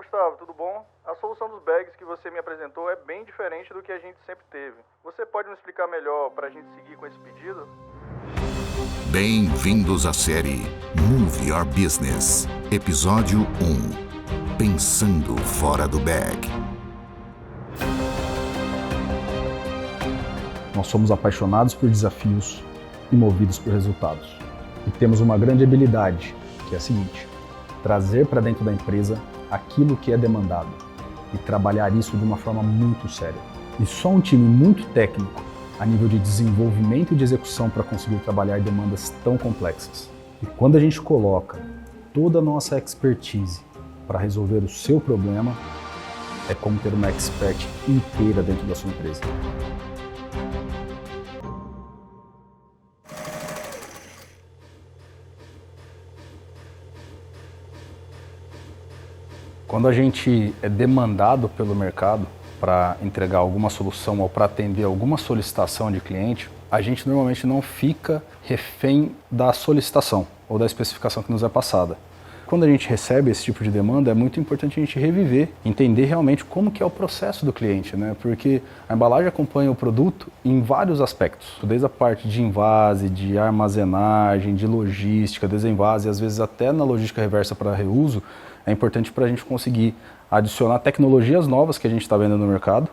Gustavo, tudo bom? A solução dos bags que você me apresentou é bem diferente do que a gente sempre teve. Você pode me explicar melhor para a gente seguir com esse pedido? Bem-vindos à série Move Your Business, Episódio 1, Pensando Fora do Bag. Nós somos apaixonados por desafios e movidos por resultados. E temos uma grande habilidade, que é a seguinte: trazer para dentro da empresa aquilo que é demandado e trabalhar isso de uma forma muito séria. E só um time muito técnico, a nível de desenvolvimento e de execução, para conseguir trabalhar demandas tão complexas. E quando a gente coloca toda a nossa expertise para resolver o seu problema, é como ter uma expert inteira dentro da sua empresa. Quando a gente é demandado pelo mercado para entregar alguma solução ou para atender alguma solicitação de cliente, a gente normalmente não fica refém da solicitação ou da especificação que nos é passada. Quando a gente recebe esse tipo de demanda, é muito importante a gente reviver, entender realmente como que é o processo do cliente, né? Porque a embalagem acompanha o produto em vários aspectos, desde a parte de envase, de armazenagem, de logística, desenvase, e às vezes até na logística reversa para reuso. É importante para a gente conseguir adicionar tecnologias novas que a gente está vendo no mercado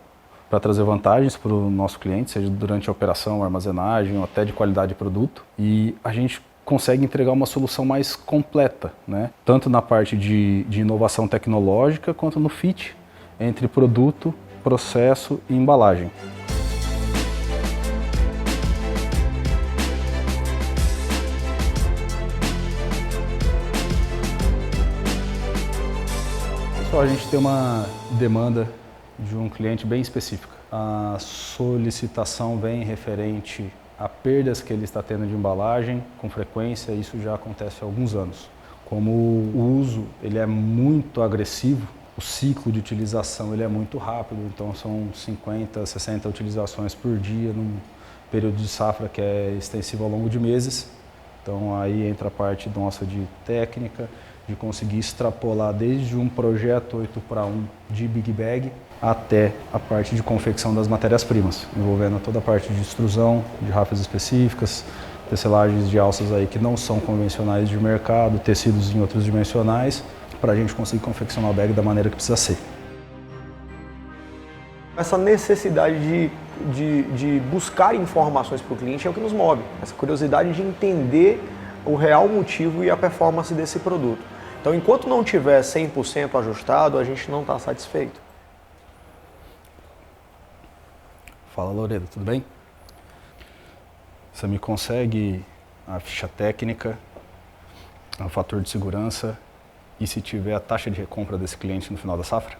para trazer vantagens para o nosso cliente, seja durante a operação, armazenagem ou até de qualidade de produto. E a gente consegue entregar uma solução mais completa, né? Tanto na parte de inovação tecnológica quanto no fit entre produto, processo e embalagem. A gente tem uma demanda de um cliente bem específica. A solicitação vem referente a perdas que ele está tendo de embalagem com frequência. Isso já acontece há alguns anos. Como o uso ele é muito agressivo, o ciclo de utilização ele é muito rápido, então são 50, 60 utilizações por dia num período de safra que é extensivo ao longo de meses. Então aí entra a parte nossa de técnica, de conseguir extrapolar desde um projeto 8:1 de Big Bag até a parte de confecção das matérias-primas, envolvendo toda a parte de extrusão, de rafas específicas, tecelagens de alças aí que não são convencionais de mercado, tecidos em outros dimensionais, para a gente conseguir confeccionar o bag da maneira que precisa ser. Essa necessidade de buscar informações para o cliente é o que nos move, essa curiosidade de entender o real motivo e a performance desse produto. Então, enquanto não tiver 100% ajustado, a gente não está satisfeito. Fala, Loredo, tudo bem? Você me consegue a ficha técnica, o fator de segurança e se tiver a taxa de recompra desse cliente no final da safra?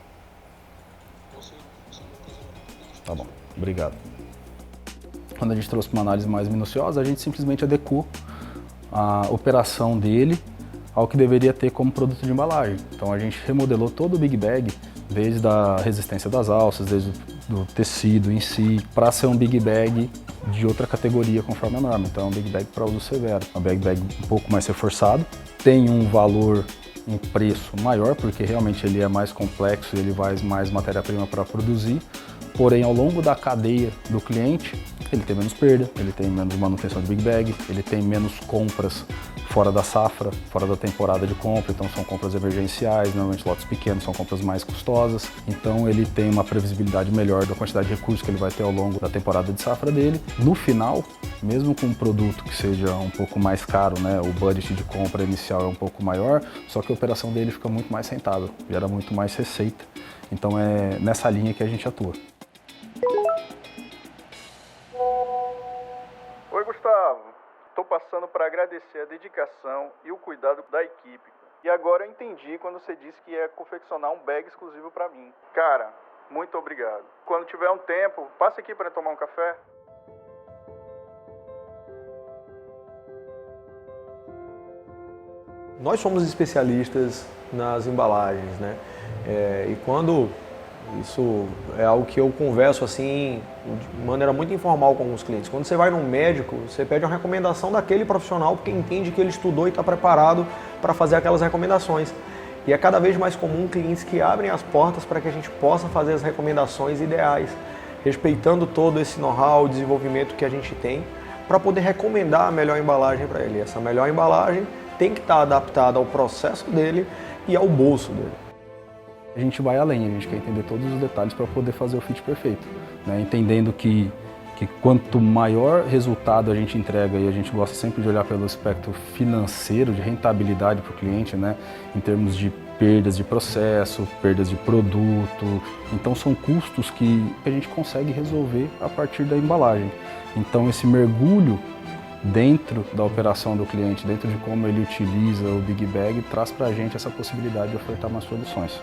Tá bom, obrigado. Quando a gente trouxe uma análise mais minuciosa, a gente simplesmente adequou a operação dele ao que deveria ter como produto de embalagem. Então a gente remodelou todo o Big Bag, desde a resistência das alças, desde do tecido em si, para ser um Big Bag de outra categoria conforme a norma. Então é um Big Bag para uso severo, um Big Bag um pouco mais reforçado, tem um valor em preço maior, porque realmente ele é mais complexo e ele vai mais matéria-prima para produzir, porém ao longo da cadeia do cliente, ele tem menos perda, ele tem menos manutenção de Big Bag, ele tem menos compras fora da safra, fora da temporada de compra, então são compras emergenciais, normalmente lotes pequenos, são compras mais custosas, então ele tem uma previsibilidade melhor da quantidade de recursos que ele vai ter ao longo da temporada de safra dele. No final, mesmo com um produto que seja um pouco mais caro, né, o budget de compra inicial é um pouco maior, só que a operação dele fica muito mais rentável, gera muito mais receita, então é nessa linha que a gente atua. Oi, Gustavo. Estou passando para agradecer a dedicação e o cuidado da equipe. E agora eu entendi quando você disse que ia confeccionar um bag exclusivo para mim. Cara, muito obrigado. Quando tiver um tempo, passa aqui para tomar um café. Nós somos especialistas nas embalagens, né? E quando isso é algo que eu converso assim de maneira muito informal com alguns clientes. Quando você vai num médico, você pede uma recomendação daquele profissional porque entende que ele estudou e está preparado para fazer aquelas recomendações. E é cada vez mais comum clientes que abrem as portas para que a gente possa fazer as recomendações ideais, respeitando todo esse know-how, o desenvolvimento que a gente tem, para poder recomendar a melhor embalagem para ele. Essa melhor embalagem tem que estar adaptada ao processo dele e ao bolso dele. A gente vai além, a gente quer entender todos os detalhes para poder fazer o fit perfeito, né? Entendendo que quanto maior resultado a gente entrega, e a gente gosta sempre de olhar pelo aspecto financeiro, de rentabilidade para o cliente, né? Em termos de perdas de processo, perdas de produto, então são custos que a gente consegue resolver a partir da embalagem. Então esse mergulho dentro da operação do cliente, dentro de como ele utiliza o Big Bag, traz para a gente essa possibilidade de ofertar mais soluções.